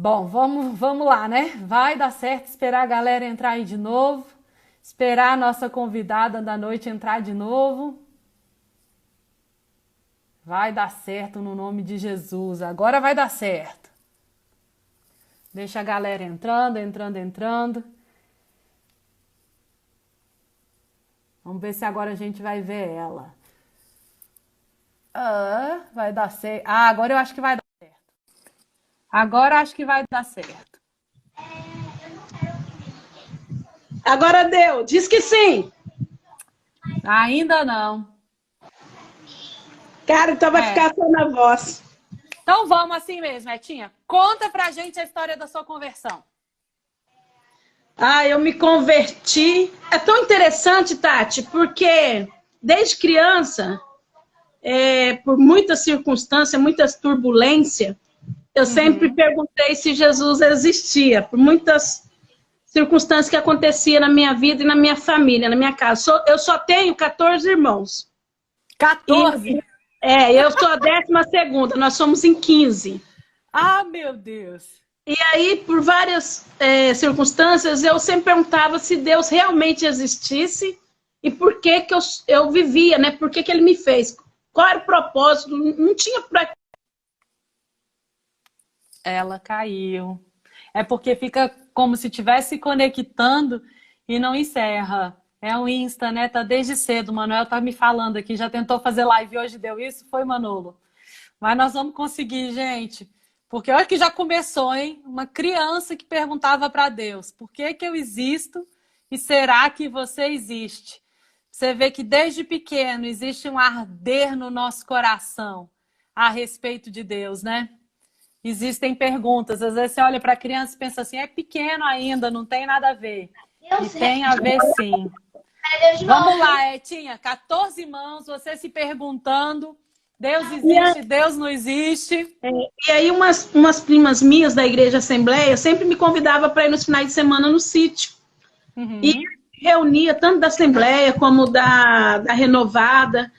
Bom, vamos lá, né? Vai dar certo esperar a galera entrar aí de novo, esperar a nossa convidada da noite entrar de novo. Vai dar certo no nome de Jesus. Agora vai dar certo. Deixa a galera entrando. Vamos ver se agora a gente vai ver ela. Ah, vai dar certo. Ah, agora eu acho que vai dar certo. Agora eu acho que vai dar certo. Agora deu, diz que sim. Ainda não. Cara, então vai É. ficar só na voz. Então vamos assim mesmo, Etinha. Conta pra gente a história da sua conversão. Ah, eu me converti. É tão interessante, Tati, porque desde criança, por muitas circunstâncias, muitas turbulências, eu sempre Uhum. perguntei se Jesus existia, por muitas circunstâncias que aconteciam na minha vida e na minha família, na minha casa. Eu só tenho 14 irmãos. E 14. eu sou a 12ª, nós somos em 15. Ah, meu Deus. E aí, por várias circunstâncias, eu sempre perguntava se Deus realmente existisse e por que, que eu vivia, né? Por que, que ele me fez? Qual era o propósito? Não tinha pra... Ela caiu. É porque fica como se estivesse conectando e não encerra. É um Insta, né? Tá desde cedo. O Manuel tá me falando aqui. Já tentou fazer live hoje, deu isso? Foi, Manolo? Mas nós vamos conseguir, gente. Porque olha que já começou, hein? Uma criança que perguntava para Deus: por que que eu existo e será que você existe? Você vê que desde pequeno existe um arder no nosso coração a respeito de Deus, né? Existem perguntas. Às vezes você olha para a criança e pensa assim: é pequeno ainda, não tem nada a ver. E tem a ver sim. Vamos lá, Etinha, 14 mãos, você se perguntando: Deus E, existe, Deus não existe. e aí, umas primas minhas da Igreja Assembleia sempre me convidavam para ir nos finais de semana no sítio. E Uhum. reunia tanto da Assembleia como da Renovada.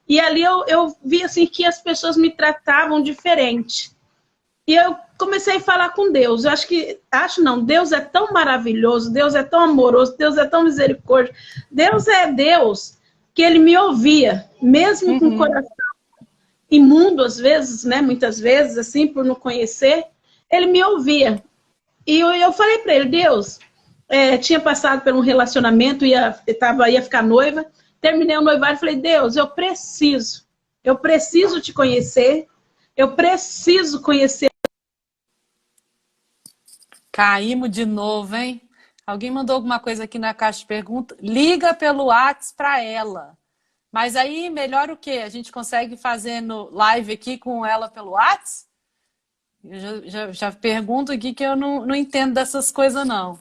E ali eu vi assim que as pessoas me tratavam diferente. E eu comecei a falar com Deus. Eu acho não, Deus é tão maravilhoso, Deus é tão amoroso, Deus é tão misericórdia. Deus é Deus que ele me ouvia, mesmo com o Uhum. coração imundo às vezes, né, muitas vezes assim, por não conhecer, ele me ouvia. E eu falei para ele, Deus, tinha passado por um relacionamento, ia ficar noiva, terminei o noivado e falei, Deus, eu preciso te conhecer, eu preciso conhecer. Caímos de novo, hein? Alguém mandou alguma coisa aqui na caixa de pergunta? Liga pelo WhatsApp para ela. Mas aí, melhor o quê? A gente consegue fazer no live aqui com ela pelo WhatsApp? Eu já pergunto aqui que eu não entendo dessas coisas, não.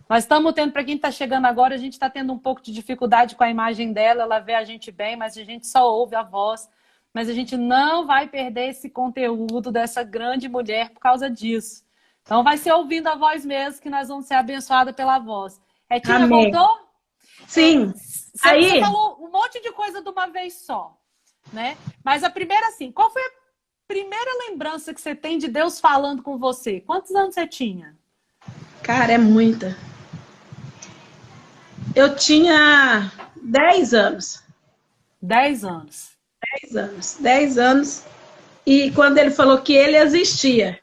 Nós estamos tendo, para quem está chegando agora, a gente está tendo um pouco de dificuldade com a imagem dela, ela vê a gente bem, mas a gente só ouve a voz. Mas a gente não vai perder esse conteúdo dessa grande mulher por causa disso. Então vai ser ouvindo a voz mesmo que nós vamos ser abençoadas pela voz. Etinha, Amém. voltou? Sim. Você Aí, falou um monte de coisa de uma vez só, né? Mas a primeira, assim, qual foi a primeira lembrança que você tem de Deus falando com você? Quantos anos você tinha? cara, é muita. Eu tinha 10 anos. 10 anos. 10 anos. E quando ele falou que ele existia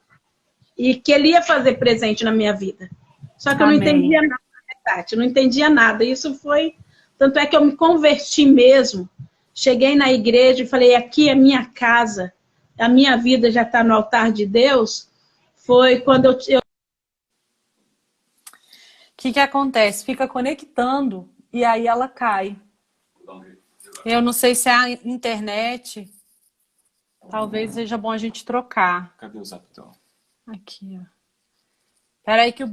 e que ele ia fazer presente na minha vida. Só que eu não entendia Amém. nada, Tati, eu não entendia nada. Isso foi. Tanto é que eu me converti mesmo. Cheguei na igreja e falei: aqui é minha casa, a minha vida já está no altar de Deus. Foi quando eu. O que que acontece? Fica conectando e aí ela cai. Eu não sei se é a internet. Talvez seja bom a gente trocar. Cadê o zap então? Aqui, ó. Peraí que o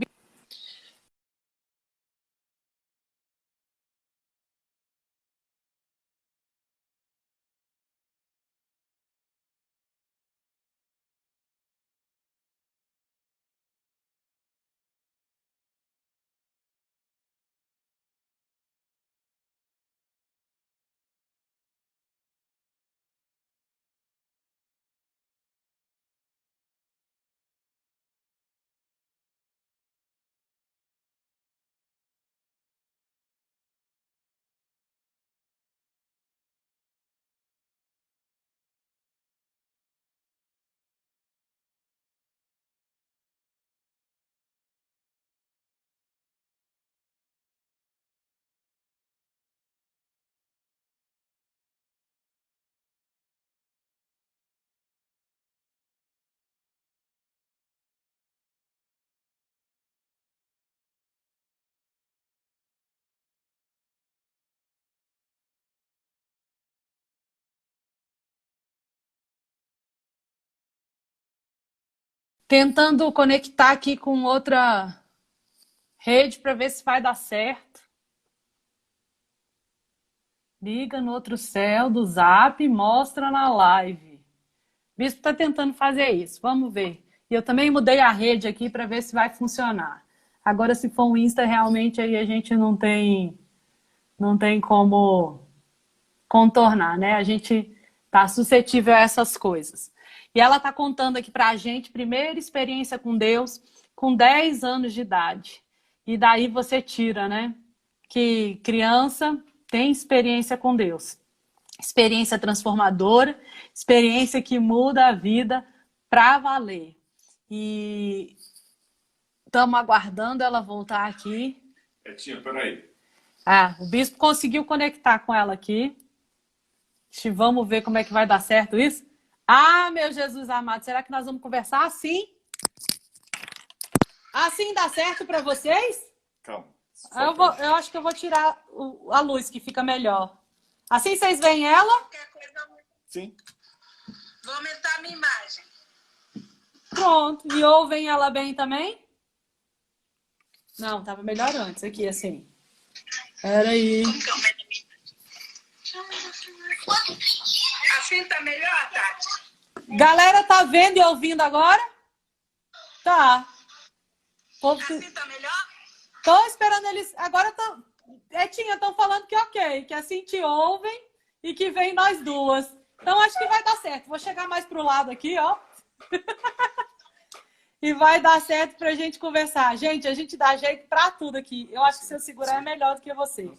tentando conectar aqui com outra rede para ver se vai dar certo. Liga no outro céu do Zap e mostra na live. O bispo está tentando fazer isso. Vamos ver. E eu também mudei a rede aqui para ver se vai funcionar. Agora, se for um Insta, realmente aí a gente não tem como contornar, né? A gente tá suscetível a essas coisas. E ela tá contando aqui pra gente, primeira experiência com Deus, com 10 anos de idade. E daí você tira, né? Que criança tem experiência com Deus. Experiência transformadora, experiência que muda a vida pra valer. E estamos aguardando ela voltar aqui. Tia, peraí. O bispo conseguiu conectar com ela aqui. Vamos ver como é que vai dar certo isso? Meu Jesus amado, será que nós vamos conversar assim? Assim dá certo para vocês? Calma. Eu acho que eu vou tirar a luz, que fica melhor. Assim vocês veem ela? Sim. Vou aumentar a minha imagem. Pronto. E ouvem ela bem também? Não, tava melhor antes aqui, assim. Peraí. Como que eu aumento a minha imagem? Assim tá melhor, Tati? Galera, tá vendo e ouvindo agora? Tá. Assim tá melhor? Tô esperando eles. Agora estão falando que ok, que assim te ouvem e que vem nós duas. Então acho que vai dar certo. Vou chegar mais pro lado aqui, ó. E vai dar certo pra gente conversar. Gente, a gente dá jeito pra tudo aqui. Eu acho que se eu segurar é melhor do que você.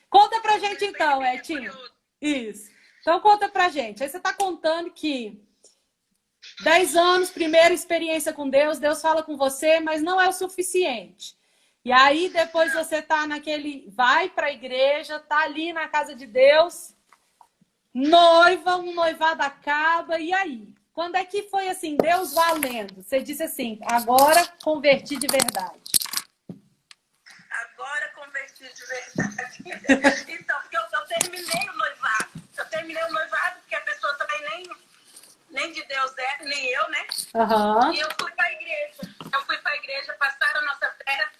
Conta pra gente então, Etinho. Isso. Então conta pra gente. Aí você tá contando que 10 anos, primeira experiência com Deus, Deus fala com você, mas não é o suficiente. E aí depois você tá vai pra igreja, tá ali na casa de Deus, noiva, um noivado acaba, e aí? Quando é que foi assim, Deus valendo? Você disse assim, agora converti de verdade. Agora converti de verdade. Então, porque eu terminei o noivado. Eu terminei o noivado porque a pessoa também nem de Deus é, nem eu, né? Uhum. E eu fui pra igreja. Passaram a nossa terra.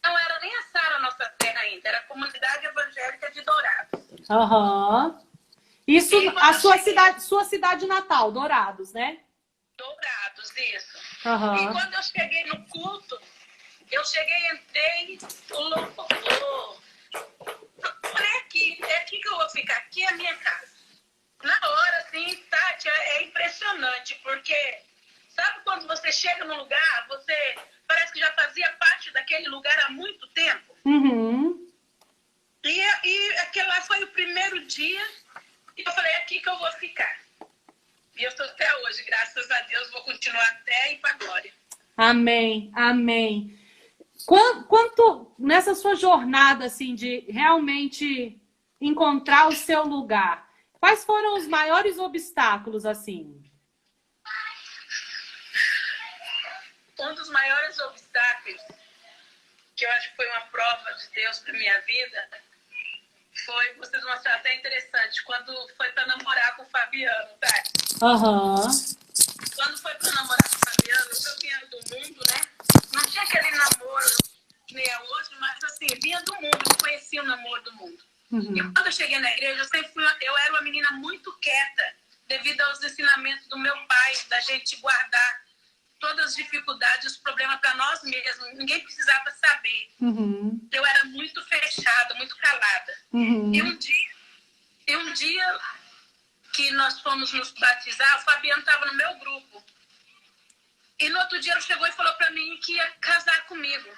Não era nem a Sara a nossa terra ainda, era a comunidade evangélica de Dourados. Aham. Isso, sua cidade natal, Dourados, né? Dourados, isso. Uhum. E quando eu cheguei no culto, entrei, o louvor. Falei, é aqui que eu vou ficar, aqui é a minha casa. Na hora, assim, Tati, é impressionante, porque sabe quando você chega num lugar, você parece que já fazia parte daquele lugar há muito tempo? Uhum. E aquele lá foi o primeiro dia. E eu falei, é aqui que eu vou ficar. E eu estou até hoje, graças a Deus, vou continuar até ir para a glória. Amém, amém. Quanto nessa sua jornada, assim, de realmente encontrar o seu lugar, quais foram os maiores obstáculos, assim? Um dos maiores obstáculos, que eu acho que foi uma prova de Deus para minha vida, foi, vocês vão achar até interessante, quando foi para namorar com o Fabiano, tá? Aham. Quando foi para namorar com o Fabiano, eu vinha do mundo, né? Não tinha aquele namoro que nem é hoje, mas assim, vinha do mundo, não conhecia o namoro do mundo. Uhum. E quando eu cheguei na igreja, eu era uma menina muito quieta, devido aos ensinamentos do meu pai, da gente guardar todas as dificuldades, os problemas para nós mesmos. Ninguém precisava saber. Uhum. Eu era muito fechada, muito calada. Uhum. E um dia que nós fomos nos batizar, o Fabiano estava no meu grupo. E no outro dia ele chegou e falou para mim que ia casar comigo.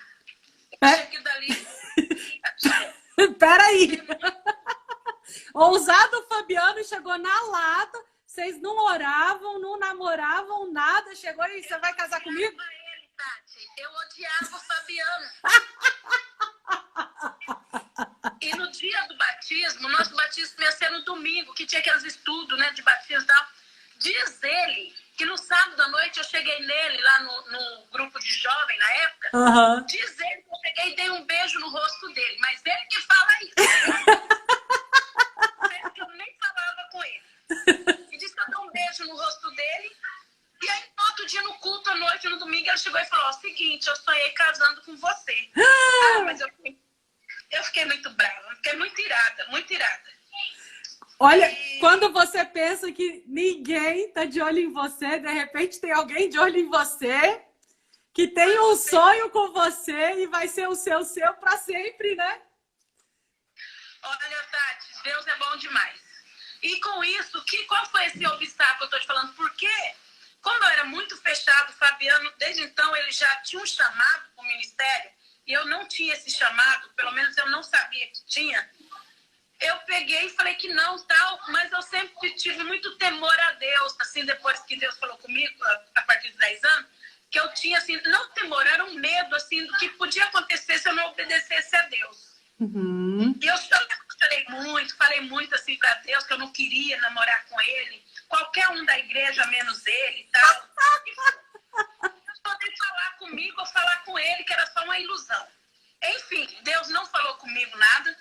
Que dali... Peraí. Ousado Fabiano chegou na lata. Vocês não oravam, não namoravam, nada. Chegou e você vai casar comigo? Ele, Tati. Eu odiava o Fabiano. E no dia do batismo, nosso batismo ia ser no domingo, que tinha aqueles estudos, né, de batismo e tal. Diz ele que no sábado à noite eu cheguei nele, lá no grupo de jovem, na época. Uhum. Diz ele que eu peguei e dei um beijo no rosto dele. Mas ele que fala isso. Sendo que eu nem falava com ele. E disse que eu dei um beijo no rosto dele. E aí, no outro dia no culto à noite, no domingo, ela chegou e falou, ó, seguinte, eu sonhei casando com você. Ah, mas eu fiquei muito brava, fiquei muito irada, muito irada. Olha, quando você pensa que ninguém tá de olho em você, de repente tem alguém de olho em você, que tem um sonho com você e vai ser o seu para sempre, né? Olha, Tati, Deus é bom demais. E com isso, qual foi esse obstáculo que eu tô te falando? Porque, como eu era muito fechado, Fabiano, desde então, ele já tinha um chamado para o ministério, e eu não tinha esse chamado, pelo menos eu não sabia que tinha. Eu peguei e falei que não, tal, mas eu sempre tive muito temor a Deus, assim, depois que Deus falou comigo, a partir de 10 anos, que eu tinha, assim, não temor, era um medo, assim, do que podia acontecer se eu não obedecesse a Deus. Uhum. E eu falei muito, assim, para Deus, que eu não queria namorar com ele, qualquer um da igreja, menos ele e tal. Deus poder falar comigo ou falar com ele, que era só uma ilusão. Enfim, Deus não falou comigo nada.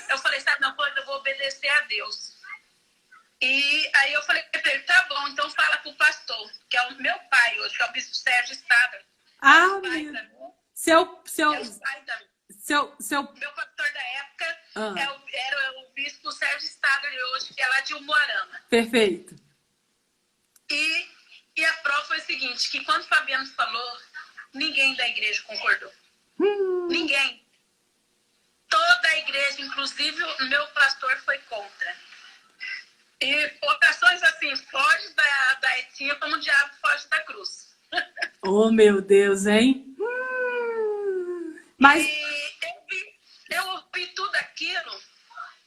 Eu falei, sabe, não, eu vou obedecer a Deus. E aí eu falei pra ele, tá bom, então fala pro pastor, que é o meu pai hoje, que é o bispo Sérgio Stadler. Ah, Meu pastor da época era o bispo Sérgio Stadler hoje, que é lá de Umuarama. Perfeito. E a prova foi o seguinte, que quando o Fabiano falou, ninguém da igreja concordou. Ninguém. Toda a igreja, inclusive o meu pastor, foi contra. E orações assim, foge da etinha como o diabo foge da cruz. Oh, meu Deus, hein? Mas... E eu ouvi tudo aquilo,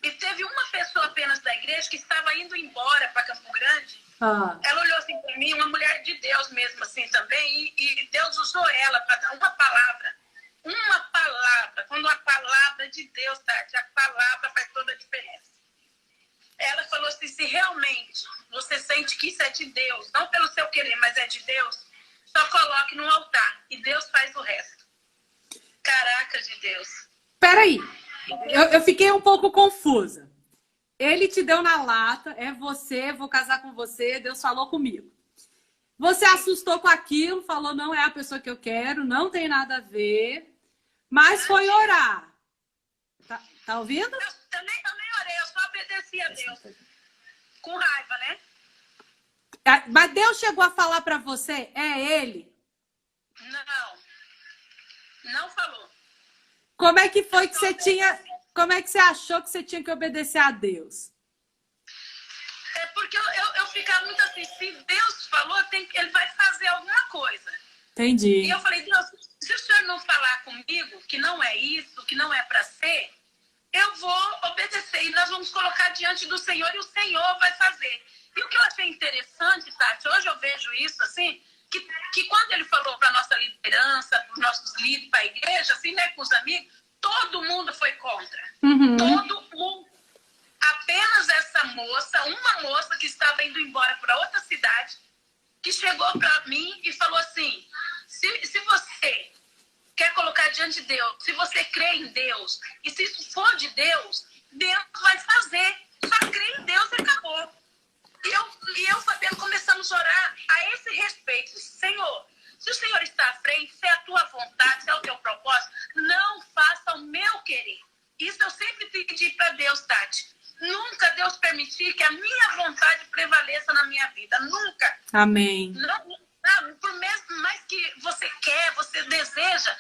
e teve uma pessoa apenas da igreja que estava indo embora para Campo Grande. Ela olhou assim para mim, uma mulher de Deus mesmo assim também, e Deus usou ela para dar uma palavra. Uma palavra, quando a palavra de Deus, Tati, a palavra faz toda a diferença. Ela falou assim, se realmente você sente que isso é de Deus, não pelo seu querer, mas é de Deus, só coloque no altar e Deus faz o resto. Caraca de Deus. Peraí, eu fiquei um pouco confusa. Ele te deu na lata, é você, vou casar com você, Deus falou comigo. Você assustou com aquilo, falou, não é a pessoa que eu quero, não tem nada a ver, mas foi orar. Tá ouvindo? Eu nem orei, eu só obedeci a Deus. Com raiva, né? Mas Deus chegou a falar pra você, é ele? Não falou. Como é que foi que você tinha... Como é que você achou que você tinha que obedecer a Deus? É porque eu ficava muito assim, se Deus falou, ele vai fazer alguma coisa. Entendi. E eu falei, Deus, se o Senhor não falar comigo, que não é isso, que não é para ser, eu vou obedecer. E nós vamos colocar diante do Senhor e o Senhor vai fazer. E o que eu achei interessante, Tati, hoje eu vejo isso assim, que quando ele falou para a nossa liderança, para os nossos líderes, para a igreja, assim, né, com os amigos, todo mundo foi contra. Uhum. Todo mundo. Apenas essa moça, uma moça que estava indo embora para outra cidade, que chegou para mim e falou assim, se você quer colocar diante de Deus, se você crê em Deus, e se isso for de Deus, Deus vai fazer. Só crê em Deus e acabou. E eu Fabiano, começamos a orar a esse respeito. Senhor, se o Senhor está à frente, se é a tua vontade, se é o teu propósito, não faça o meu querer. Isso eu sempre pedi para Deus, Tati. Nunca Deus permitir que a minha vontade prevaleça na minha vida. Nunca. Amém. Não, por mais que você quer, você deseja,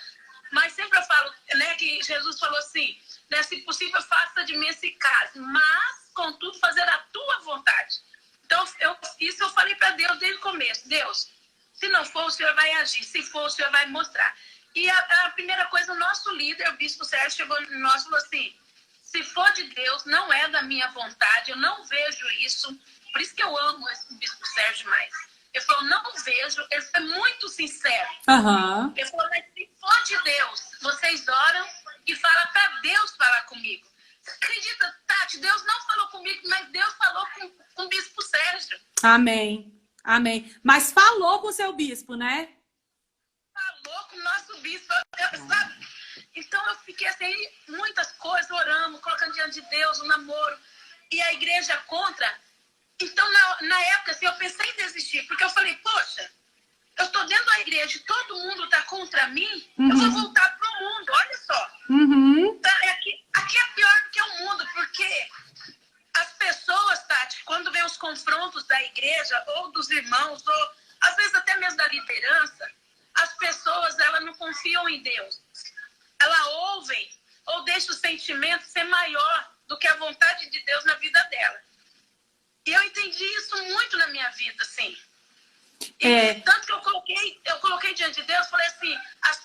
mas sempre eu falo, né, que Jesus falou assim, né, se possível, faça de mim esse caso, mas, contudo, fazer a tua vontade. Então, isso eu falei para Deus desde o começo. Deus, se não for, o Senhor vai agir. Se for, o Senhor vai mostrar. E a primeira coisa, o nosso líder, o bispo Sérgio, chegou em nós e falou assim, se for de Deus, não é da minha vontade, eu não vejo isso. Por isso que eu amo esse bispo Sérgio mais. Ele falou, não vejo. Ele foi muito sincero. Uhum. Ele falou, mas se for de Deus, vocês oram e falam para Deus falar comigo. Você acredita, Tati? Deus não falou comigo, mas Deus falou com o bispo Sérgio. Amém. Amém. Mas falou com o seu bispo, né? Falou com o nosso bispo, sabe? Então eu fiquei assim, muitas coisas, oramos, colocando diante de Deus o namoro. E a igreja contra. Então, na época, assim, eu pensei em desistir, porque eu falei, poxa, eu igreja e todo mundo está contra mim, eu vou voltar para o mundo, olha só. Tá, aqui é pior do que o mundo, porque as pessoas, Tati, quando vê os confrontos da igreja, ou dos irmãos, ou às vezes até mesmo da liderança, as pessoas, elas não confiam em Deus. Elas ouvem ou deixam o sentimento ser maior do que a vontade de Deus na vida dela. E eu entendi isso muito na minha vida, assim. Tanto que eu coloquei diante de Deus, falei assim,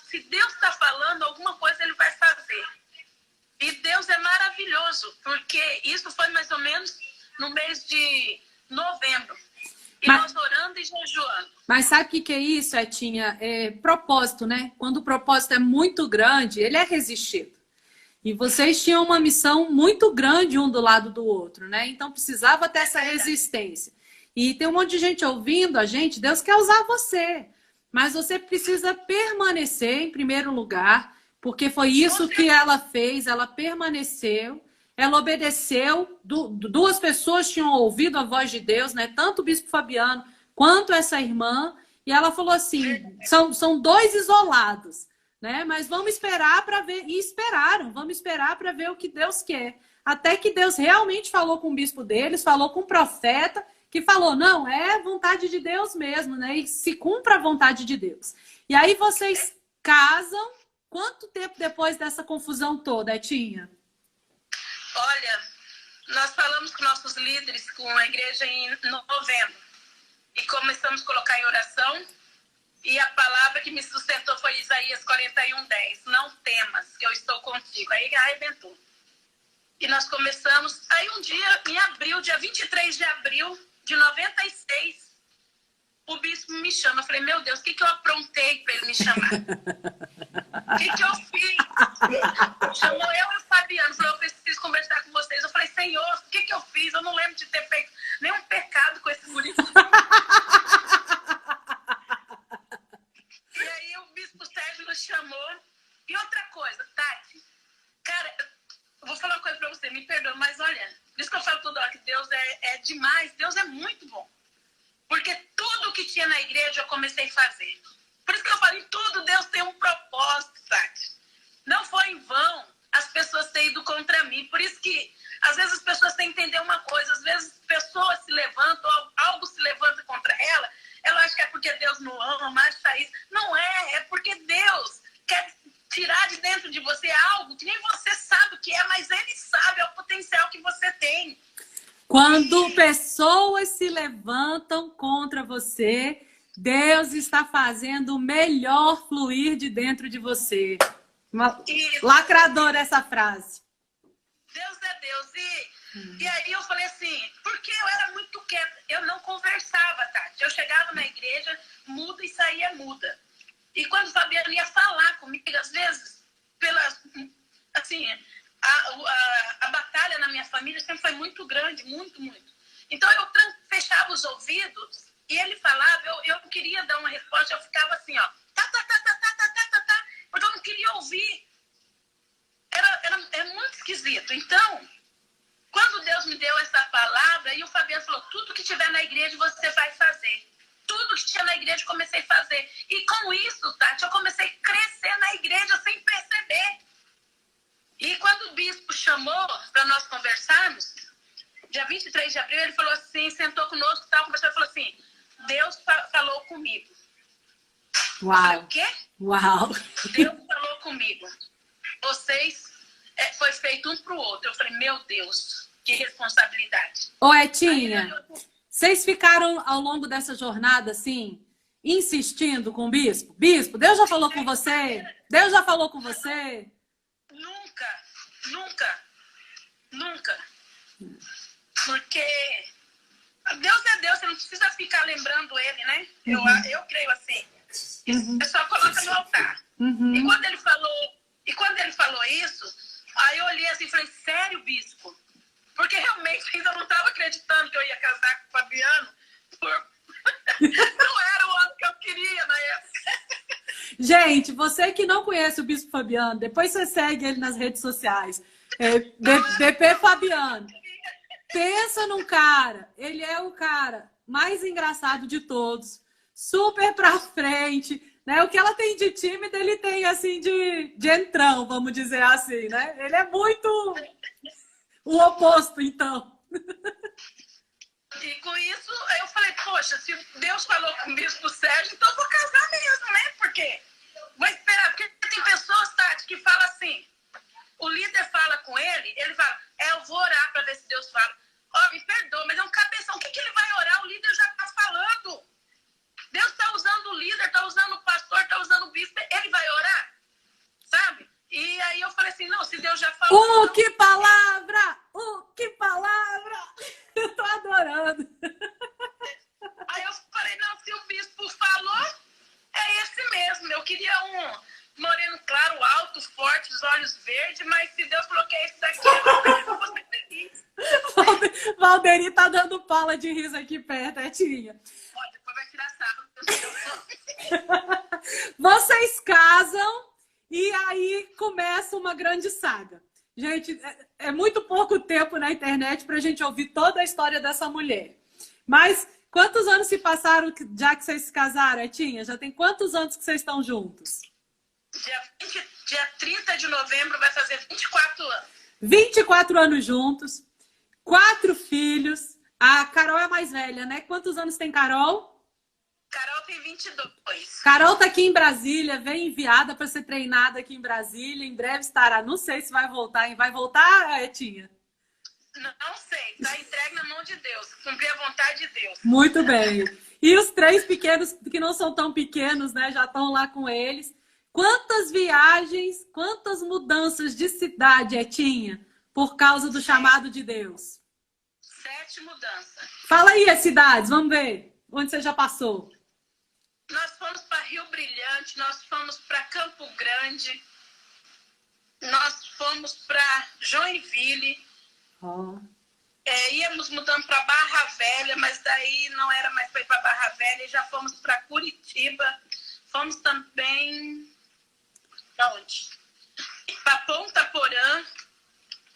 se Deus está falando, alguma coisa Ele vai fazer. E Deus é maravilhoso, porque isso foi mais ou menos no mês de novembro. E nós orando e jejuando. Mas sabe o que é isso, Etinha? É propósito, né? Quando o propósito é muito grande, ele é resistido. E vocês tinham uma missão muito grande um do lado do outro, né? Então precisava ter essa resistência. E tem um monte de gente ouvindo a gente, Deus quer usar você. Mas você precisa permanecer em primeiro lugar, porque foi isso que ela fez, ela permaneceu. Ela obedeceu, duas pessoas tinham ouvido a voz de Deus, né? Tanto o bispo Fabiano quanto essa irmã. E ela falou assim, são dois isolados, né? Mas vamos esperar para ver. E esperaram, vamos esperar para ver o que Deus quer. Até que Deus realmente falou com o bispo deles, falou com o profeta, que falou, não, é vontade de Deus mesmo, né? E se cumpra a vontade de Deus. E aí vocês casam. Quanto tempo depois dessa confusão toda, Etinha? Olha, nós falamos com nossos líderes, com a igreja em novembro. E começamos a colocar em oração. E a palavra que me sustentou foi Isaías 41:10. Não temas, que eu estou contigo. Aí arrebentou. E nós começamos. Aí um dia, em abril, dia 23 de abril de 96, o bispo me chama. Eu falei, meu Deus, o que eu aprontei para ele me chamar? O que eu fiz? Chamou eu e o Fabiano. Falou, eu preciso conversar com vocês. Eu falei, Senhor, o que eu fiz? Eu não lembro de ter feito nenhum pecado com esse guri. E aí o bispo Sérgio nos chamou. E outra coisa, Tati, cara, eu vou falar uma coisa pra você, me perdoa, mas olha, por isso que eu falo toda hora que Deus é demais, Deus é muito bom. Porque tudo que tinha na igreja eu comecei a fazer. Por isso que eu falo, em tudo Deus tem um propósito, Tati. Não foi em vão as pessoas terem ido contra mim. Por isso que, às vezes, as pessoas têm que entender uma coisa. Às vezes, pessoas se levantam, algo se levanta contra ela. Ela acha que é porque Deus não ama, acha isso. Não é, é porque Deus quer tirar de dentro de você algo que nem você sabe o que é, mas Ele sabe, é o potencial que você tem. Quando pessoas se levantam contra você, Deus está fazendo o melhor fluir de dentro de você. Lacradora essa frase. Deus é Deus. E aí eu falei assim, porque eu era muito quieta, eu não conversava, Tati. Eu chegava na igreja, muda e saía muda. E quando o Fabiano ia falar comigo, às vezes, assim, a batalha na minha família sempre foi muito grande, muito, muito. Então eu fechava os ouvidos e ele falava, eu não queria dar uma resposta, eu ficava assim, ó, porque eu não queria ouvir. Era muito esquisito. Então, quando Deus me deu essa palavra, e o Fabiano falou, tudo que tiver na igreja você vai fazer. Tudo que tinha na igreja eu comecei a fazer. E com isso, Tati, eu comecei a crescer na igreja sem perceber. E quando o bispo chamou para nós conversarmos, dia 23 de abril, ele falou assim, sentou conosco, estava conversando, e falou assim, Deus falou comigo. Uau! Eu falei, o quê? Uau! Deus falou comigo. Vocês foi feito um para o outro. Eu falei, meu Deus, que responsabilidade. Ô, Etinha, vocês ficaram ao longo dessa jornada, assim, insistindo com o bispo? Bispo, Deus já falou com você? Deus já falou com você? Nunca, nunca, nunca. Porque Deus é Deus, você não precisa ficar lembrando Ele, né? Eu creio assim. É só coloca no altar. E quando ele falou isso, aí eu olhei assim e falei, sério, bispo? Porque realmente ainda não estava acreditando que eu ia casar com o Fabiano. Não era o ano que eu queria na época. Gente, você que não conhece o bispo Fabiano, depois você segue ele nas redes sociais. BP Fabiano. Pensa num cara, ele é o cara mais engraçado de todos, super pra frente, Né? O que ela tem de tímido, ele tem assim de entrão, vamos dizer assim, né? Ele é muito o oposto, então. E com isso, eu falei, poxa, se Deus falou com o bispo Sérgio, então eu vou casar mesmo, né? Porque vou esperar, porque tem pessoas, Tati, que falam assim, o líder fala com ele, ele fala, eu vou orar para ver se Deus fala. Ó, me perdoa, mas é um cabeção, o que ele vai orar? O líder já está falando. Deus está usando o líder, está usando o pastor, está usando o bispo, ele vai orar, sabe? E aí eu falei assim, não, se Deus já falou... Então... que palavra! Que palavra! Eu tô adorando. Aí eu falei, não, se o bispo falou, é esse mesmo. Eu queria um moreno claro, alto, forte, os olhos verdes, mas se Deus falou que é esse daqui, eu vou ser feliz. Valderi tá dando pala de riso aqui perto, tia. Olha, depois vai tirar sarro. Vocês casam e aí começa uma grande saga. Gente, é muito pouco tempo na internet pra gente ouvir toda a história dessa mulher. Mas quantos anos se passaram já que vocês se casaram, Etinha? Já tem quantos anos que vocês estão juntos? Dia 30 de novembro vai fazer 24 anos. 24 anos juntos, 4 filhos. A Carol é a mais velha, né? Quantos anos tem Carol? Carol tem 22. Carol tá aqui em Brasília, vem enviada para ser treinada aqui em Brasília. Em breve estará. Não sei se vai voltar. Vai voltar, Etinha? Não sei. Tá entregue na mão de Deus. Cumprir a vontade de Deus. Muito bem. E os 3 pequenos, que não são tão pequenos, né? Já estão lá com eles. Quantas viagens, quantas mudanças de cidade, Etinha, por causa do chamado de Deus? 7 mudanças. Fala aí as cidades, vamos ver. Onde você já passou? Nós fomos para Rio Brilhante, nós fomos para Campo Grande, nós fomos para Joinville, íamos mudando para Barra Velha, mas daí não era mais para ir para Barra Velha, e já fomos para Curitiba, fomos também para onde? Para Ponta Porã.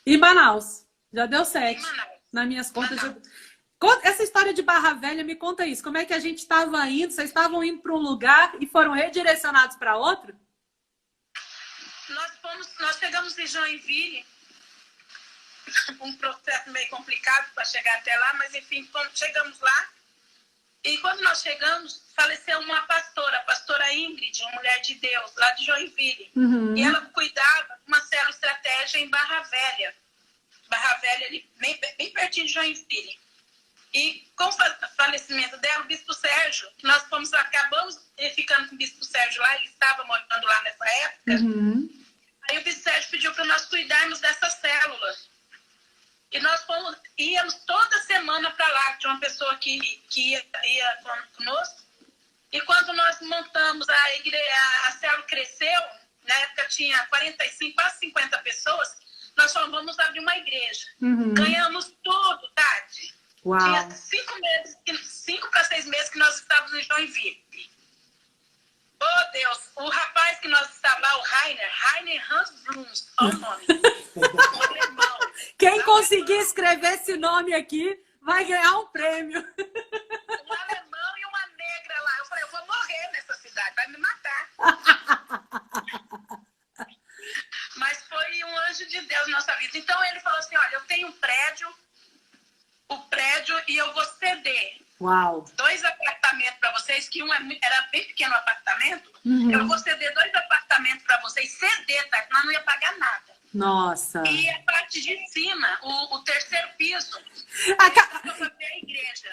E Manaus. Já deu 7. Manaus. Nas minhas contas. Essa história de Barra Velha, me conta isso. Como é que a gente estava indo? Vocês estavam indo para um lugar e foram redirecionados para outro? Nós chegamos em Joinville, um processo meio complicado para chegar até lá, mas enfim, chegamos lá. E quando nós chegamos, faleceu uma pastora, a pastora Ingrid, uma mulher de Deus, lá de Joinville. Uhum. E ela cuidava de uma célula estratégia em Barra Velha. Barra Velha, ali, bem pertinho de Joinville. E com o falecimento dela, o bispo Sérgio, nós acabamos ficando com o bispo Sérgio lá, ele estava morando lá nessa época. Uhum. Aí o bispo Sérgio pediu para nós cuidarmos dessa célula. E nós íamos toda semana para lá, tinha uma pessoa que ia conosco. E quando nós montamos a igreja, a célula cresceu, na época tinha 45, quase 50 pessoas, nós falamos, vamos abrir uma igreja. Uhum. Ganhamos tudo, Tati. Uau. Tinha 5 para 6 meses que nós estávamos em Joinville. Oh, Deus, o rapaz que nós estávamos lá, o Rainer Hans Blums, olha o nome. O alemão. Quem conseguir escrever esse nome aqui vai ganhar um prêmio. Um alemão e uma negra lá. Eu falei, eu vou morrer nessa cidade, vai me matar. Mas foi um anjo de Deus na nossa vida. Então ele falou assim, olha, eu tenho um prédio, e eu vou ceder. Uau. 2 apartamentos para vocês, que era bem pequeno o apartamento. Uhum. Eu vou ceder 2 apartamentos para vocês, ceder, tá? Nós não ia pagar nada. Nossa. E a parte de cima, o terceiro piso, A fazer a igreja.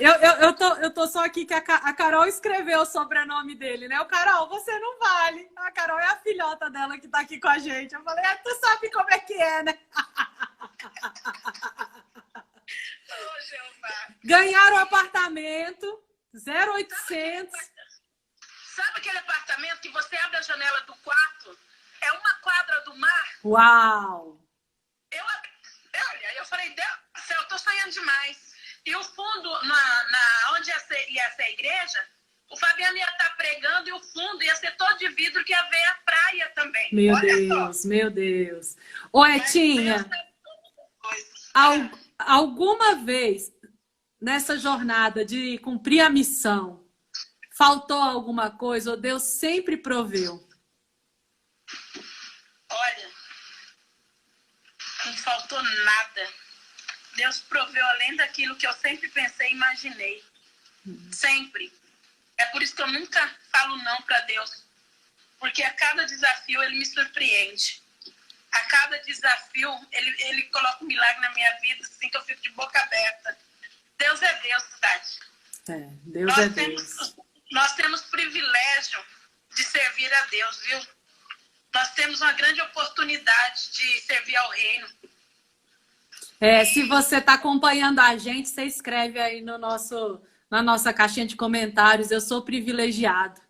Eu tô só aqui que a Carol escreveu o sobrenome dele, né? O Carol, você não vale. A Carol é a filhota dela que tá aqui com a gente. Eu falei, tu sabe como é que é, né? Oh, Jeová. Ganharam o apartamento, 0,800. Sabe aquele apartamento que você abre a janela do quarto? É uma quadra do mar? Uau! Olha, eu falei, Deus do céu, eu tô sonhando demais. E o fundo, onde ia ser a igreja, o Fabiano ia estar pregando e o fundo ia ser todo de vidro, que ia ver a praia também. Meu Olha Deus, só. meu Deus. Ô, Etinha, alguma vez nessa jornada de cumprir a missão, faltou alguma coisa ou Deus sempre proveu? Olha, não faltou nada. Deus proveu além daquilo que eu sempre pensei e imaginei. Sempre. É por isso que eu nunca falo não para Deus. Porque a cada desafio ele me surpreende. A cada desafio ele coloca um milagre na minha vida, assim que eu fico de boca aberta. Deus é Deus, Tati. Deus é Deus. Nós temos privilégio de servir a Deus, viu? Nós temos uma grande oportunidade de servir ao reino. Se você está acompanhando a gente, você escreve aí no na nossa caixinha de comentários. Eu sou privilegiado,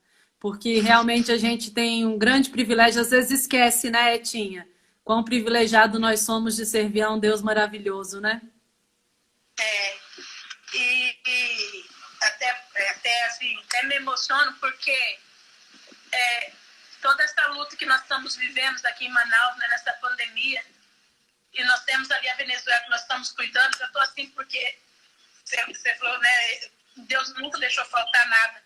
porque realmente a gente tem um grande privilégio. Às vezes esquece, né, Etinha? Quão privilegiado nós somos de servir a um Deus maravilhoso, né? E até assim, até me emociono, porque toda essa luta que nós estamos vivendo aqui em Manaus, né, nessa pandemia, e nós temos ali a Venezuela que nós estamos cuidando, eu estou assim porque você falou, né, Deus nunca deixou faltar nada.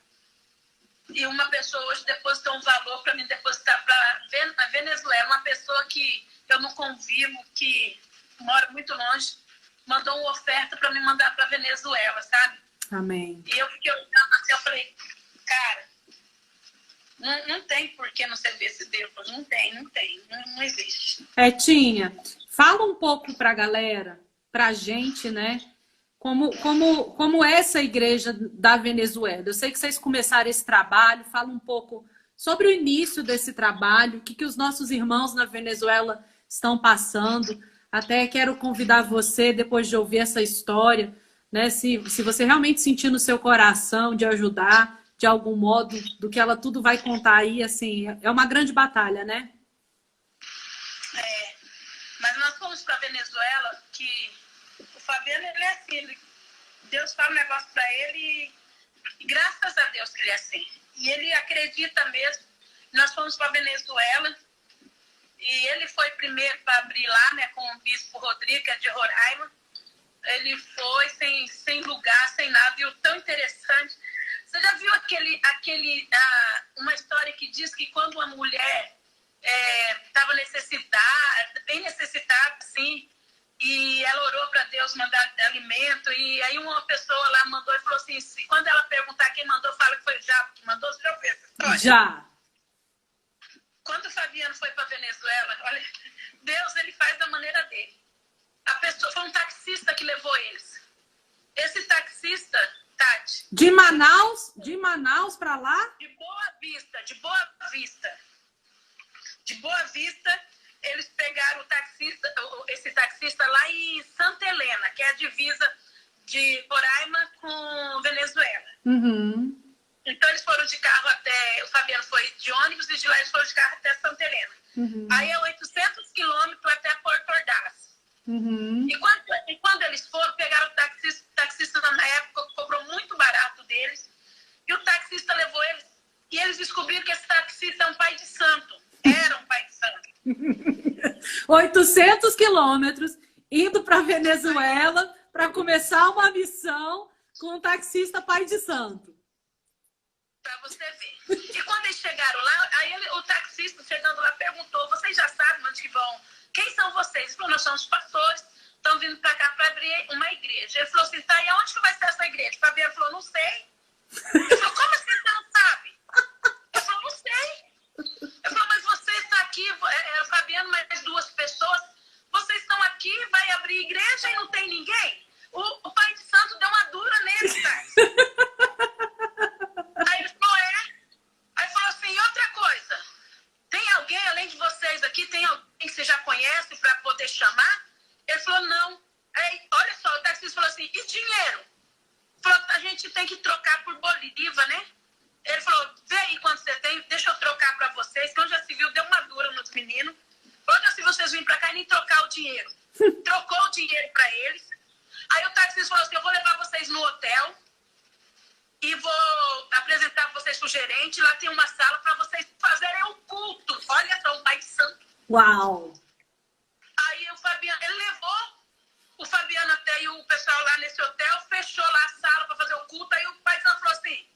E uma pessoa hoje depositou um valor para mim depositar para a Venezuela, uma pessoa que eu não convivo, que mora muito longe, mandou uma oferta para me mandar para a Venezuela, sabe? Amém. E eu fiquei olhando assim, eu falei, cara, não tem por que não servir esse Deus, não existe. Etinha, fala um pouco para a galera, para a gente, né? Como é essa igreja da Venezuela? Eu sei que vocês começaram esse trabalho, fala um pouco sobre o início desse trabalho, o que os nossos irmãos na Venezuela estão passando. Até quero convidar você, depois de ouvir essa história, né? Se você realmente sentir no seu coração de ajudar, de algum modo, do que ela tudo vai contar aí, assim, é uma grande batalha, né? Mas nós fomos para a Venezuela, que o Fabiano, ele é assim, Deus fala um negócio para ele e graças a Deus que ele é assim. E ele acredita mesmo. Nós fomos para a Venezuela e ele foi primeiro para abrir lá, né, com o bispo Rodrigo, que é de Roraima. Ele foi sem lugar, sem nada. E o tão interessante, você já viu uma história que diz que quando uma mulher estava bem necessitada, assim, e ela orou para Deus mandar alimento, e aí uma pessoa lá mandou e falou assim, quando ela perguntar quem mandou, fala que foi o diabo que mandou. Você já ouviu essa história? Já. Quando o Fabiano foi para Venezuela, olha, Deus, ele faz da maneira dele. A pessoa foi um taxista que levou eles. Esse taxista, Tati... De Manaus para lá? De Boa Vista, eles pegaram esse taxista lá em Santa Helena, que é a divisa de Roraima com Venezuela. Uhum. Então eles foram de carro o Fabiano foi de ônibus e de lá eles foram de carro até Santa Helena. Uhum. Aí é 800 quilômetros até Porto Ordaz. Uhum. E quando eles foram, pegaram o taxista na época cobrou muito barato deles, e o taxista levou eles, e eles descobriram que esse taxista é um pai de santo. Era um pai de santo. 800 quilômetros indo para Venezuela para começar uma missão com um taxista pai de santo. Para você ver. E quando eles chegaram lá, o taxista chegando lá perguntou, vocês já sabem onde que vão? Quem são vocês? Ele falou, nós somos pastores, estão vindo para cá para abrir uma igreja. Ele falou assim, tá, e aonde que vai ser essa igreja? O Fabiano falou, não sei. Ele falou, como assim você não sabe? Ele falou, não sei. Ele falou, mas você está aqui, o Fabiano mais duas pessoas, vocês estão aqui, vai abrir igreja e não tem ninguém? O pai de santo deu uma dura nele, tá? Aí ele falou, Aí falou assim, outra coisa, tem alguém além de vocês aqui, tem alguém que você já conhece para poder chamar? Ele falou, não. Aí, olha só, o taxista falou assim, e dinheiro? Falou, a gente tem que trocar por Bolívar, né? Ele falou, vê aí quanto você tem, deixa eu trocar para vocês, que onde já se viu, deu uma dura nos meninos. Onde se vocês virem para cá e nem trocar o dinheiro. Trocou o dinheiro para eles. Aí o taxista falou assim, eu vou levar vocês no hotel e vou apresentar vocês pro gerente, lá tem uma sala para vocês fazerem um culto. Olha só, o pai de santo. Uau! Aí o Fabiano, ele levou o Fabiano até e o pessoal lá nesse hotel, fechou lá a sala para fazer o culto, aí o pai de santo falou assim,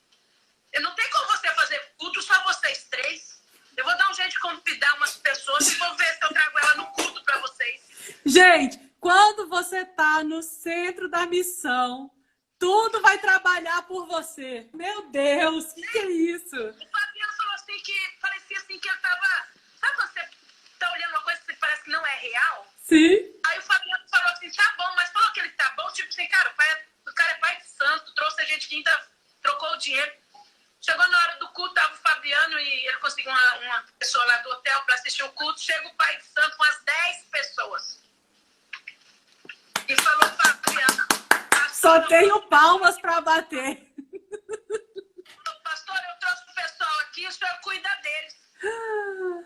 não tem como você fazer culto só vocês três. Eu vou dar um jeito de convidar umas pessoas e vou ver se eu trago ela no culto para vocês. Gente, quando você tá no centro da missão, tudo vai trabalhar por você. Meu Deus, o que é isso? O Fabiano falou assim que parecia assim que ele tava... Sabe quando você tá olhando uma coisa que parece que não é real? Sim. Aí o Fabiano falou assim, tá bom, mas falou que ele tá bom, tipo assim, cara, o cara é pai de santo, trouxe a gente aqui, ainda trocou o dinheiro. Chegou na hora do culto, tava o Fabiano e ele conseguiu uma pessoa lá do hotel para assistir o culto. Chega o pai de santo com as 10 pessoas. E falou, Fabiano... Só tenho palmas para bater. Pastor, eu trouxe o pessoal aqui, o senhor cuida deles.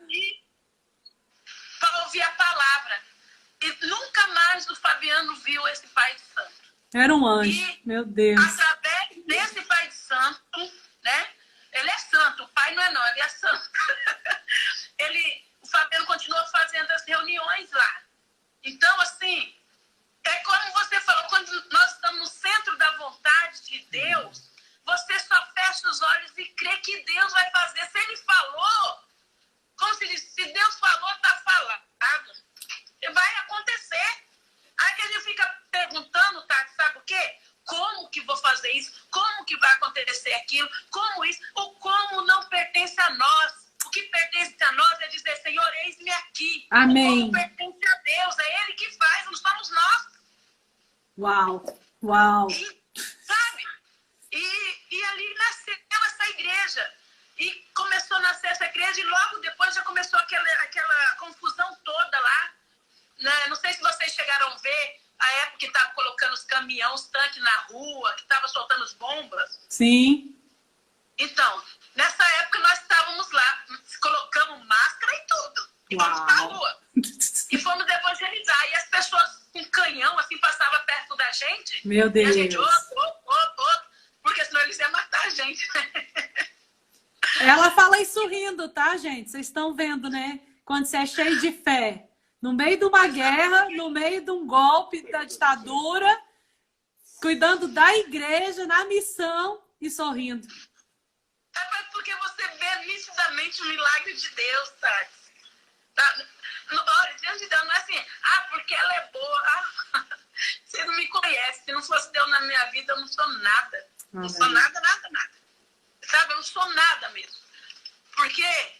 E para ouvir a palavra. E nunca mais o Fabiano viu esse pai de santo. Era um anjo, E, meu Deus. através desse pai de santo, né? Ele é santo, o pai não é não, ele é santo. O Fabiano continuou fazendo as reuniões lá. Então, assim, é como você falou, quando nós estamos no centro da vontade de Deus, você só fecha os olhos e crê que Deus vai fazer. Se ele falou, como se diz, se Deus falou, está falado. Vai acontecer. Aí que a gente fica perguntando, Tati, sabe o quê? Como que vou fazer isso? Como que vai acontecer aquilo? Como isso? O como não pertence a nós. O que pertence a nós é dizer, Senhor, eis-me aqui. Amém. O como pertence a Deus, é Ele que faz, não somos nós. Uau, uau. Sabe? E ali nasceu essa igreja. E começou a nascer essa igreja e logo depois já começou aquela confusão toda lá. Né? Não sei se vocês chegaram a ver a época que estava colocando os caminhões, os tanques na rua, que estava soltando as bombas. Sim. Então, nessa época nós estávamos lá, colocamos máscara e tudo. E fomos para a rua. E fomos evangelizar. E as pessoas com canhão, assim, passavam perto da gente. Meu Deus. E a gente, porque senão eles iam matar a gente. Ela fala isso rindo, tá, gente? Vocês estão vendo, né? Quando você é cheio de fé. No meio de uma guerra, no meio de um golpe da ditadura, cuidando da igreja, na missão e sorrindo. É porque você vê nitidamente o milagre de Deus, Tati. Tá? Olha, diante de Deus não é assim, porque ela é boa. Você não me conhece. Se não fosse Deus na minha vida, eu não sou nada. Não sou nada. Sabe, eu não sou nada mesmo. Porque,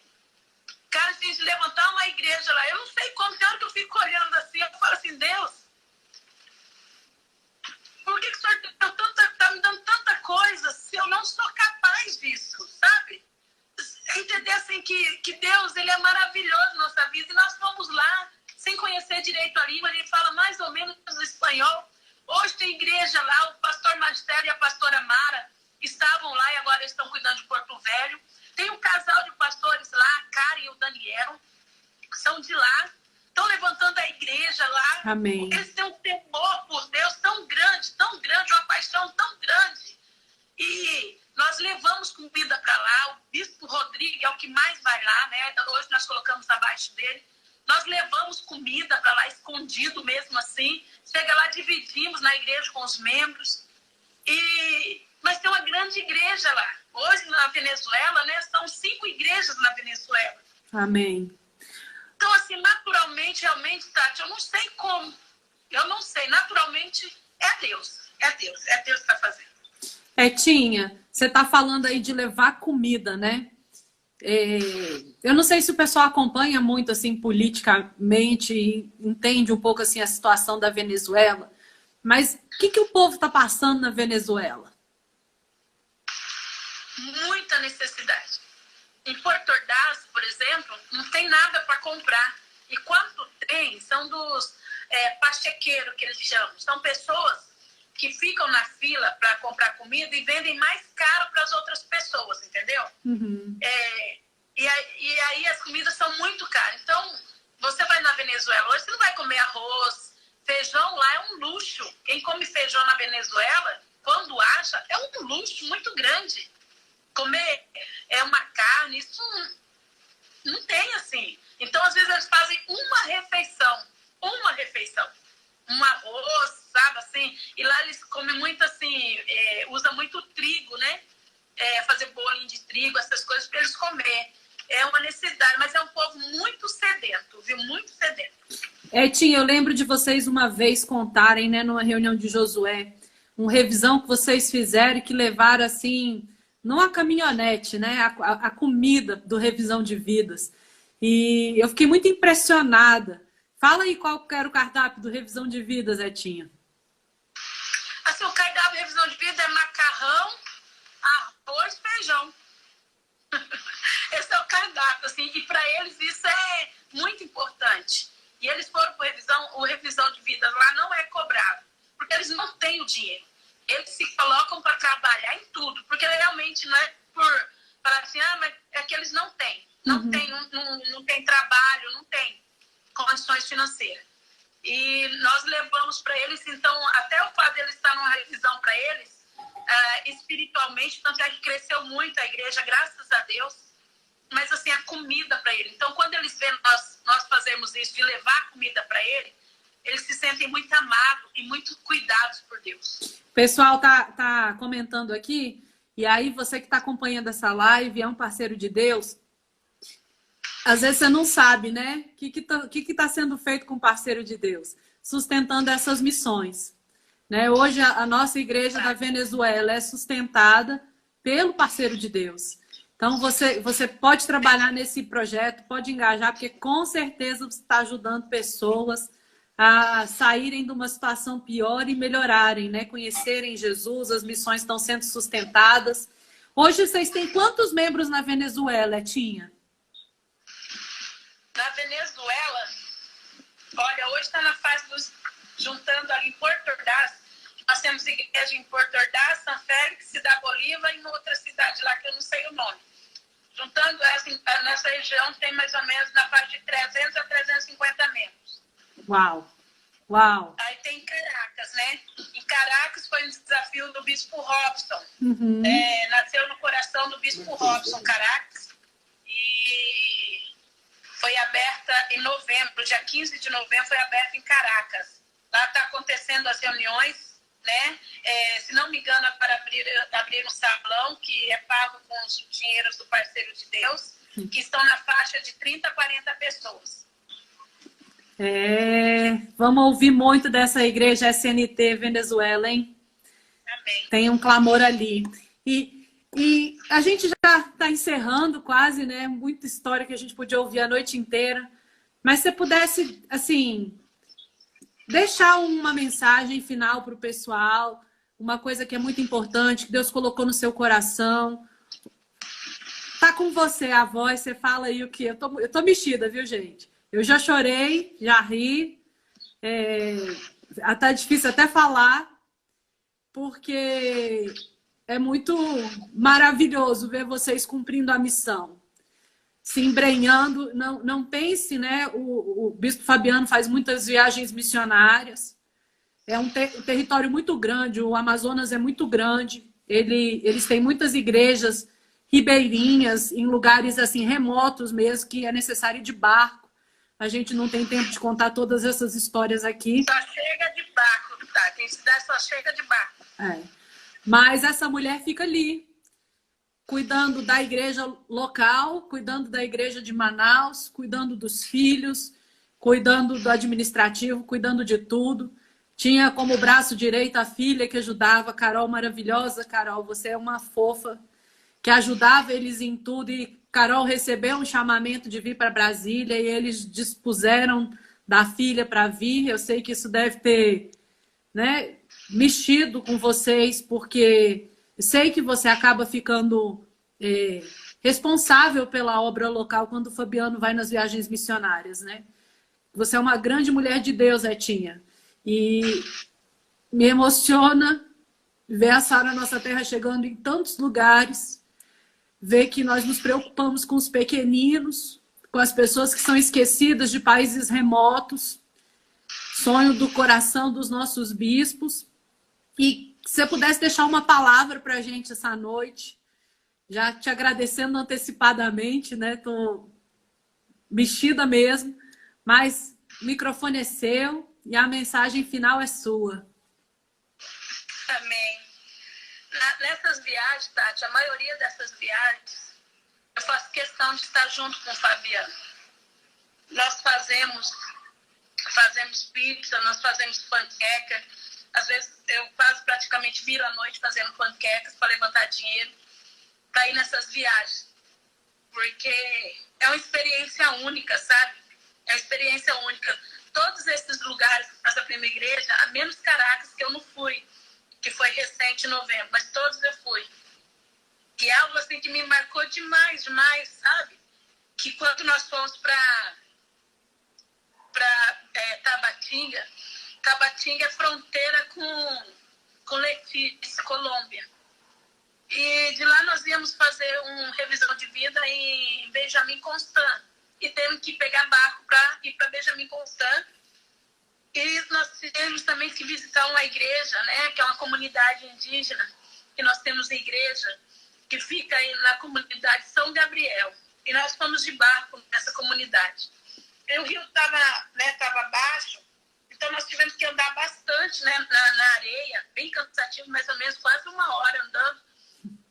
cara, se levantar uma igreja lá, eu não sei como, tem hora que eu fico olhando assim, eu falo assim, Deus, por que o Senhor tá me dando tanta coisa se eu não sou capaz disso, sabe? Entender assim que Deus, ele é maravilhoso na nossa vida e nós fomos lá, sem conhecer direito a língua, ele fala mais ou menos no espanhol. Hoje tem igreja lá, o pastor Mastério e a pastora Mara estavam lá e agora estão cuidando de Porto Velho. Tem um casal de pastores lá, a Karen e o Daniel, que são de lá, estão levantando a igreja lá. Amém. Eles têm um temor por Deus tão grande, uma paixão tão grande. E nós levamos comida para lá, o bispo Rodrigo é o que mais vai lá, né? Hoje nós colocamos abaixo dele. Nós levamos comida para lá, escondido mesmo assim. Chega lá, dividimos na igreja com os membros. Mas tem uma grande igreja lá. Hoje na Venezuela, né? São 5 igrejas na Venezuela. Amém. Então, assim, naturalmente, realmente, Tati, eu não sei como. Eu não sei. Naturalmente, é Deus. É Deus. É Deus que está fazendo. Tinha, você está falando aí de levar comida, né? Eu não sei se o pessoal acompanha muito assim politicamente e entende um pouco assim a situação da Venezuela, mas o que o povo está passando na Venezuela? Muita necessidade. Em Porto Ordaz, por exemplo, não tem nada para comprar. E quanto tem, são dos pachequeiros, que eles chamam. São pessoas que ficam na fila para comprar comida e vendem mais caro para as outras pessoas, entendeu? Uhum. E aí as comidas são muito caras. Então, você vai na Venezuela hoje, você não vai comer arroz, feijão lá é um luxo. Quem come feijão na Venezuela, quando acha, é um luxo muito grande. Comer uma carne, isso não tem assim. Então, às vezes, eles fazem uma refeição, um arroz, sabe, assim, e lá eles comem muito assim, usa muito trigo, né? fazer bolinho de trigo, essas coisas para eles comer. É uma necessidade, mas é um povo muito sedento, viu? Muito sedento. Etinha, eu lembro de vocês uma vez contarem, né, numa reunião de Josué, uma revisão que vocês fizeram e que levaram, assim, numa caminhonete, né, a comida do Revisão de Vidas. E eu fiquei muito impressionada. Fala aí qual que era o cardápio do Revisão de Vidas, Etinha. Assim, o cardápio da Revisão de Vida é macarrão, arroz, feijão. Esse é o cardápio, assim, e para eles isso é muito importante. E eles foram para o revisão de vida lá não é cobrado, porque eles não têm o dinheiro. Eles se colocam para trabalhar em tudo, porque realmente não é por falar assim, mas é que eles não têm. Não tem trabalho, não tem condições financeiras. E nós levamos para eles, então, até o fato de eles estar numa revisão para eles, espiritualmente, tanto é que cresceu muito a igreja, graças a Deus, mas assim, a comida para ele. Então, quando eles veem nós fazemos isso, de levar comida para ele, eles se sentem muito amados e muito cuidados por Deus. O pessoal tá comentando aqui, e aí você que está acompanhando essa live, é um parceiro de Deus, às vezes você não sabe, né? O que tá sendo feito com o parceiro de Deus? Sustentando essas missões. Né? Hoje, a nossa igreja da Venezuela é sustentada pelo parceiro de Deus. Então, você pode trabalhar nesse projeto, pode engajar, porque com certeza você está ajudando pessoas a saírem de uma situação pior e melhorarem, né? Conhecerem Jesus, as missões estão sendo sustentadas. Hoje, vocês têm quantos membros na Venezuela, Etinha? Na Venezuela, olha, hoje está na fase dos... juntando ali em Porto Ordaz, nós temos igreja em Porto Ordaz, São Félix, Cidade Bolívar e em outra cidade lá que eu não sei o nome. Juntando nessa região tem mais ou menos na faixa de 300 a 350 membros. Uau! Uau! Aí tem Caracas, né? Em Caracas foi um desafio do Bispo Robson. Nasceu no coração do Bispo Robson, Caracas. E foi aberta em novembro, dia 15 de novembro foi aberta em Caracas. Lá está acontecendo as reuniões, né? Se não me engano, é para abrir um salão que é pago com os dinheiros do parceiro de Deus, que estão na faixa de 30 a 40 pessoas. Vamos ouvir muito dessa igreja SNT Venezuela, hein? Amém. Tem um clamor ali. E a gente já está encerrando quase, né? Muita história que a gente podia ouvir a noite inteira. Mas se você pudesse, assim, deixar uma mensagem final para o pessoal, uma coisa que é muito importante, que Deus colocou no seu coração. Tá com você a voz, você fala aí o que? Eu tô mexida, viu, gente? Eu já chorei, já ri. Tá difícil até falar, porque é muito maravilhoso ver vocês cumprindo a missão. Se embrenhando, não pense, né? O Bispo Fabiano faz muitas viagens missionárias. É um território muito grande, o Amazonas é muito grande. Eles têm muitas igrejas ribeirinhas, em lugares assim remotos mesmo, que é necessário ir de barco. A gente não tem tempo de contar todas essas histórias aqui. Só chega de barco, tá? Tem cidade só chega de barco. Mas essa mulher fica ali, cuidando da igreja local, cuidando da igreja de Manaus, cuidando dos filhos, cuidando do administrativo, cuidando de tudo. Tinha como braço direito a filha que ajudava, Carol, maravilhosa. Carol, você é uma fofa, que ajudava eles em tudo. E Carol recebeu um chamamento de vir para Brasília e eles dispuseram da filha para vir. Eu sei que isso deve ter, né, mexido com vocês, porque sei que você acaba ficando responsável pela obra local quando o Fabiano vai nas viagens missionárias, né? Você é uma grande mulher de Deus, Etinha. E me emociona ver a Sara Nossa Terra chegando em tantos lugares, ver que nós nos preocupamos com os pequeninos, com as pessoas que são esquecidas de países remotos, sonho do coração dos nossos bispos. E se você pudesse deixar uma palavra para a gente essa noite, já te agradecendo antecipadamente, né? Tô mexida mesmo, mas o microfone é seu e a mensagem final é sua. Amém. Nessa nessas viagens, Tati, a maioria dessas viagens, eu faço questão de estar junto com o Fabiano. Nós fazemos pizza, nós fazemos panqueca. Às vezes eu quase praticamente viro à noite fazendo panquecas para levantar dinheiro para ir nessas viagens. Porque é uma experiência única, sabe? É uma experiência única. Todos esses lugares, essa primeira igreja, a menos Caracas, que eu não fui, que foi recente em novembro, mas todos eu fui. E é algo assim que me marcou demais, demais, sabe? Que quando nós fomos para Tabatinga, Tabatinga é fronteira com Letícia, Colômbia. E de lá nós íamos fazer uma revisão de vida em Benjamin Constant. E temos que pegar barco para ir para Benjamin Constant. E nós tivemos também que visitar uma igreja, né, que é uma comunidade indígena, que nós temos igreja, que fica aí na comunidade São Gabriel. E nós fomos de barco nessa comunidade. E o rio estava baixo, então nós tivemos que andar bastante, né, na areia, bem cansativo, mais ou menos quase 1 hora andando.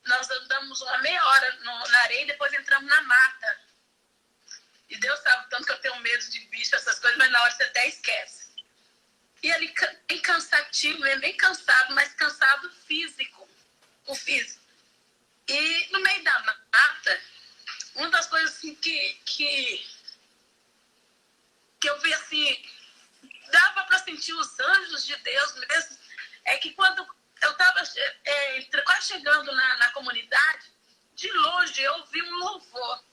Nós andamos uma meia hora na areia e depois entramos na mata. E Deus sabe tanto que eu tenho medo de bicho, essas coisas, mas na hora você até esquece. E ali, bem cansativo, bem cansado, mas cansado físico, o físico. E no meio da mata, uma das coisas assim, que eu vi assim, dava para sentir os anjos de Deus mesmo, é que quando eu estava quase chegando na comunidade, de longe eu ouvi um louvor.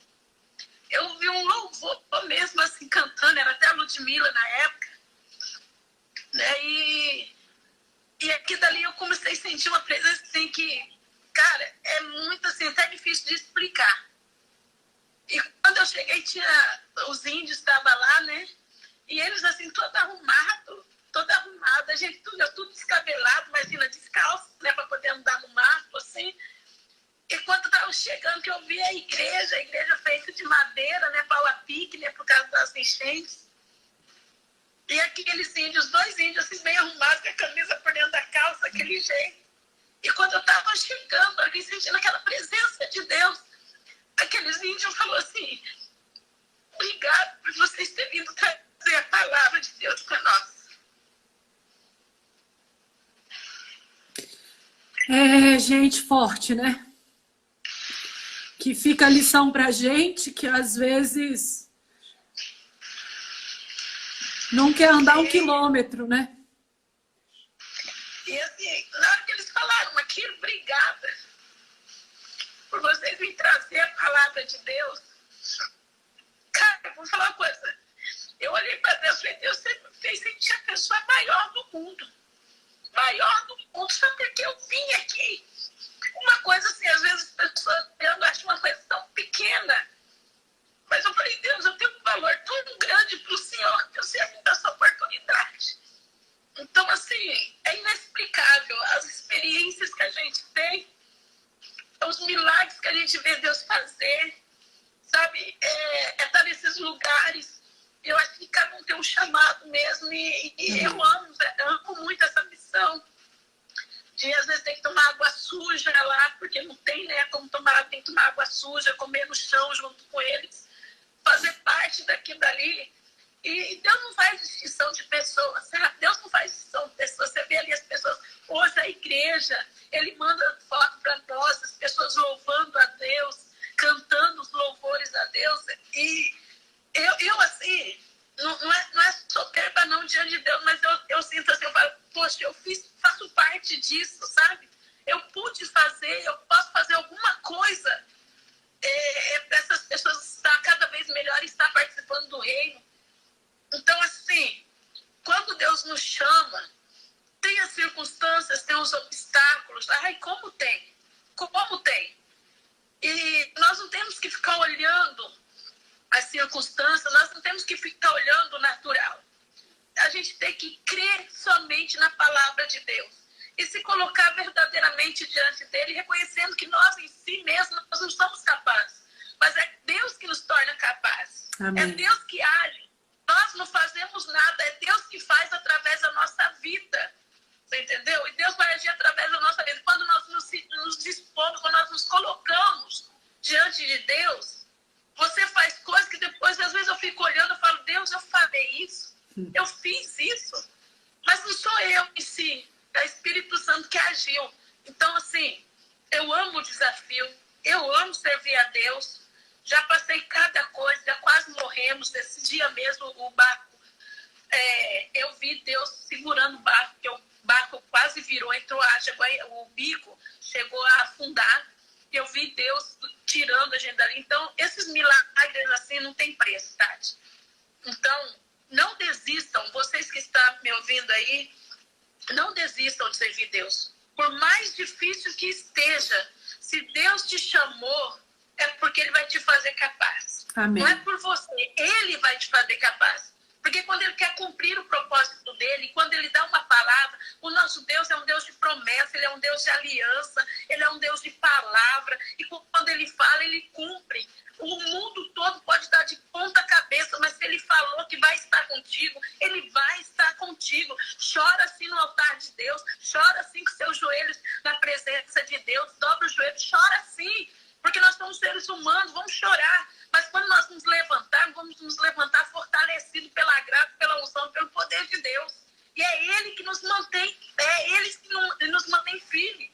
Eu ouvi um louvor mesmo assim, cantando, era até a Ludmilla na época. Né? E aqui dali eu comecei a sentir uma presença assim que, cara, é muito assim, até difícil de explicar. E quando eu cheguei, os índios estavam lá, né? E eles assim, todo arrumado, a gente tudo descabelado, imagina, descalço, né? Para poder andar no mato, assim. E quando eu estava chegando, que eu vi a igreja feita de madeira, né? Pau a pique, né? Por causa das enchentes. E aqueles índios, 2 índios assim, bem arrumados, com a camisa por dentro da calça, daquele jeito. E quando eu estava chegando ali, sentindo aquela presença de Deus, aqueles índios falaram assim, obrigado por vocês terem vindo trazer a palavra de Deus para nós. É gente forte, né? Que fica a lição pra gente, que às vezes não quer andar 1 quilômetro, né? E assim, na hora que eles falaram aquilo, obrigada por vocês me trazer a palavra de Deus. Cara, eu vou falar uma coisa. Eu olhei para Deus e falei, Deus, você me fez sentir a pessoa maior do mundo. Maior do mundo, só porque eu vim aqui. Uma coisa assim, às vezes as pessoas eu acho uma coisa tão pequena. Mas eu falei, Deus, eu tenho um valor tão grande para o Senhor que eu sei me dar essa oportunidade. Então, assim, é inexplicável as experiências que a gente tem, os milagres que a gente vê Deus fazer, sabe? Estar nesses lugares. Eu acho que cada um tem um chamado mesmo e eu amo muito essa missão. De às vezes tem que tomar água suja lá, porque não tem, né, como tomar, tem que tomar água suja, comer no chão junto com eles, fazer parte daquilo dali. E Deus não faz distinção de pessoas, sabe? Deus não faz distinção de pessoas. Você vê ali as pessoas, hoje a igreja, ele manda foto para nós, as pessoas louvando a Deus, cantando os louvores a Deus. E eu assim, não é soberba não diante de Deus, mas eu sinto assim, eu falo, poxa, eu faço parte disso, sabe? Eu pude fazer, eu posso fazer alguma coisa para essas pessoas estar cada vez melhor e estar participando do reino. Então, assim, quando Deus nos chama, tem as circunstâncias, tem os obstáculos. Ai, como tem? Como tem? E nós não temos que ficar olhando as circunstâncias, nós não temos que ficar olhando o natural. A gente tem que crer somente na palavra de Deus e se colocar verdadeiramente diante dele, reconhecendo que nós em si mesmos nós não somos capazes, mas é Deus que nos torna capazes. Amém. É Deus que age. Nós não fazemos nada, é Deus que faz através da nossa vida. Você entendeu? E Deus vai agir através da nossa vida. Quando nós nos Deus, você faz coisas que depois, às vezes eu fico olhando e falo, Deus, eu falei isso, eu fiz isso. Mas não sou eu em si, é o Espírito Santo que agiu. Então, assim, eu amo o desafio, eu amo servir a Deus. Já passei cada coisa, já quase morremos. Esse dia mesmo, o barco, eu vi Deus segurando o barco, porque o barco quase virou, entrou água, o bico chegou a afundar. E eu vi Deus tirando a gente dali. Então, esses milagres assim não tem preço, Tati. Então, não desistam, vocês que estão me ouvindo aí, não desistam de servir Deus. Por mais difícil que esteja, se Deus te chamou, é porque Ele vai te fazer capaz. Amém. Não é por você, Ele vai te fazer capaz. Porque quando Ele quer cumprir o propósito dEle, quando Ele dá uma palavra, o nosso Deus é um Deus de promessa, Ele é um Deus de aliança, Ele é um Deus de palavra. E quando Ele fala, Ele cumpre. O mundo todo pode estar de ponta cabeça, mas se Ele falou que vai estar contigo, Ele vai estar contigo. Chora assim no altar de Deus, chora assim com seus joelhos na presença de Deus, dobra os joelhos, chora assim, porque nós somos seres humanos, vamos chorar. Mas quando nós nos levantarmos, vamos nos levantar fortalecidos pela graça, pela unção, pelo poder de Deus. E é Ele que nos mantém, é Ele que nos mantém firmes.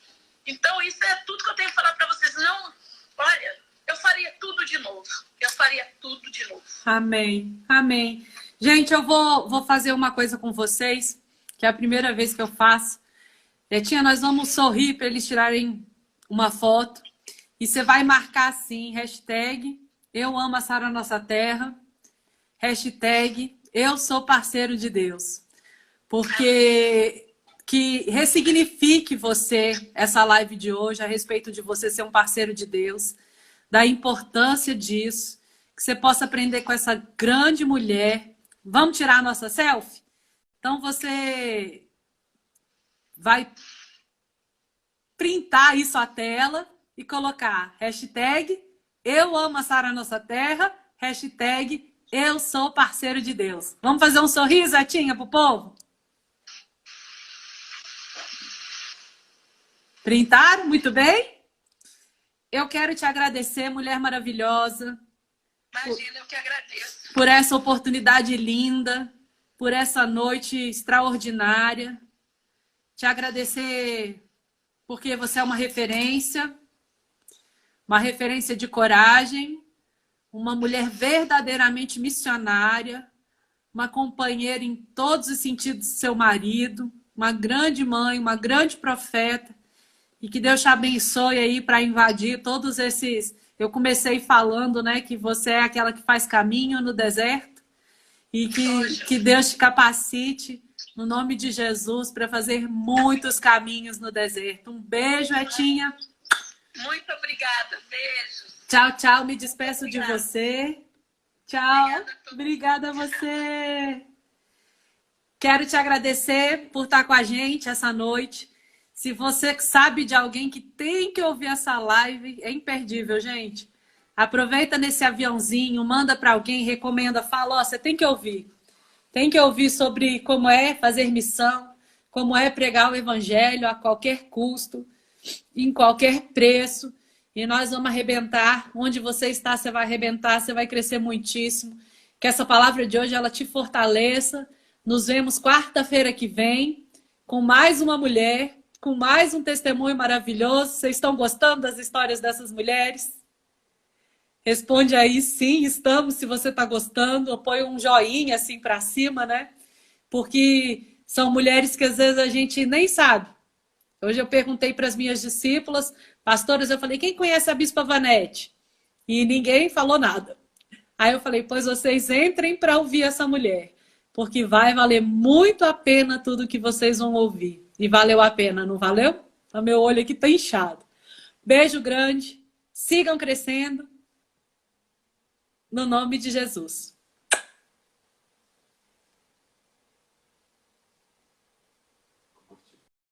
Então isso é tudo que eu tenho que falar para vocês. Não, olha, eu faria tudo de novo. Eu faria tudo de novo. Amém, amém. Gente, eu vou fazer uma coisa com vocês, que é a primeira vez que eu faço. Tia, nós vamos sorrir para eles tirarem uma foto. E você vai marcar assim, hashtag Eu amo a Sara Nossa Terra, hashtag Eu sou parceiro de Deus. Porque que ressignifique você essa live de hoje a respeito de você ser um parceiro de Deus, da importância disso, que você possa aprender com essa grande mulher. Vamos tirar a nossa selfie? Então você vai printar isso à tela e colocar hashtag Eu amo a Sara Nossa Terra, hashtag Eu sou parceiro de Deus. Vamos fazer um sorriso, Atinha, pro povo? Printaram? Muito bem? Eu quero te agradecer, mulher maravilhosa. Imagina, eu que agradeço. Por essa oportunidade linda, por essa noite extraordinária. Te agradecer porque você é uma referência de coragem, uma mulher verdadeiramente missionária, uma companheira em todos os sentidos do seu marido, uma grande mãe, uma grande profeta, e que Deus te abençoe aí para invadir todos esses... Eu comecei falando, né, que você é aquela que faz caminho no deserto, e que Deus te capacite, no nome de Jesus, para fazer muitos caminhos no deserto. Um beijo, Etinha. Muito obrigada. Beijo. Tchau, tchau. Me despeço de você. Tchau. Obrigada a você. Quero te agradecer por estar com a gente essa noite. Se você sabe de alguém que tem que ouvir essa live, é imperdível, gente. Aproveita nesse aviãozinho, manda para alguém, recomenda, fala, ó, você tem que ouvir. Tem que ouvir sobre como é fazer missão, como é pregar o evangelho a qualquer custo, em qualquer preço. E nós vamos arrebentar. Onde você está, você vai arrebentar, você vai crescer muitíssimo. Que essa palavra de hoje, ela te fortaleça. Nos vemos quarta-feira que vem, com mais uma mulher, com mais um testemunho maravilhoso. Vocês estão gostando das histórias dessas mulheres? Responde aí, sim, estamos, se você está gostando. Ou põe um joinha assim para cima, né? Porque são mulheres que às vezes a gente nem sabe. Hoje eu perguntei para as minhas discípulas, pastoras, eu falei, quem conhece a Bispa Vanete? E ninguém falou nada. Aí eu falei, pois vocês entrem para ouvir essa mulher, porque vai valer muito a pena tudo que vocês vão ouvir. E valeu a pena, não valeu? O meu olho aqui está inchado. Beijo grande, sigam crescendo, no nome de Jesus.